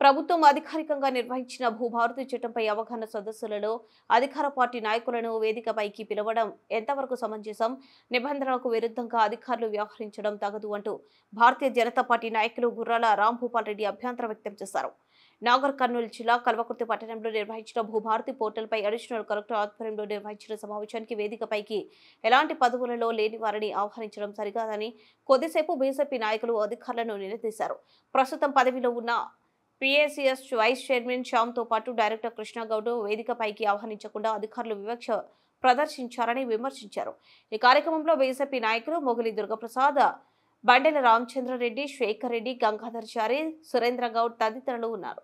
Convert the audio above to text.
ప్రభుత్వం అధికారికంగా నిర్వహించిన భూభారతి చట్టంపై అవగాహన సదస్సులలో అధికార పార్టీ నాయకులను వేదికపైకి పిలవడం ఎంతవరకు సమంజసం, నిబంధనలకు విరుద్ధంగా అధికారులు వ్యవహరించడం తగదు అంటూ భారతీయ జనతా పార్టీ నాయకులు గుర్రాల రాంభూపాల్ రెడ్డి అభ్యంతరం వ్యక్తం చేశారు. నాగర్ కర్నూలు జిల్లా కల్వకుర్తి పట్టణంలో నిర్వహించిన భూభారతి పోర్టల్పై అడిషనల్ కలెక్టర్ ఆధ్వర్యంలో నిర్వహించిన సమావేశానికి వేదికపైకి ఎలాంటి పదవులలో లేని వారిని ఆహ్వానించడం సరికాదని కొద్దిసేపు బీజేపీ నాయకులు అధికారులను నిలదీశారు. ప్రస్తుతం పదవిలో ఉన్న PACS వైస్ చైర్మన్ శ్యామ్తో పాటు డైరెక్టర్ కృష్ణగౌడ్ వేదికపైకి ఆహ్వానించకుండా అధికారులు వివక్ష ప్రదర్శించారని విమర్శించారు. ఈ కార్యక్రమంలో బీజేపీ నాయకులు మొగలి దుర్గప్రసాద్, బండెల రామచంద్రారెడ్డి, శేఖర్ రెడ్డి, గంగాధర్చారి, సురేంద్ర గౌడ్ తదితరులు ఉన్నారు.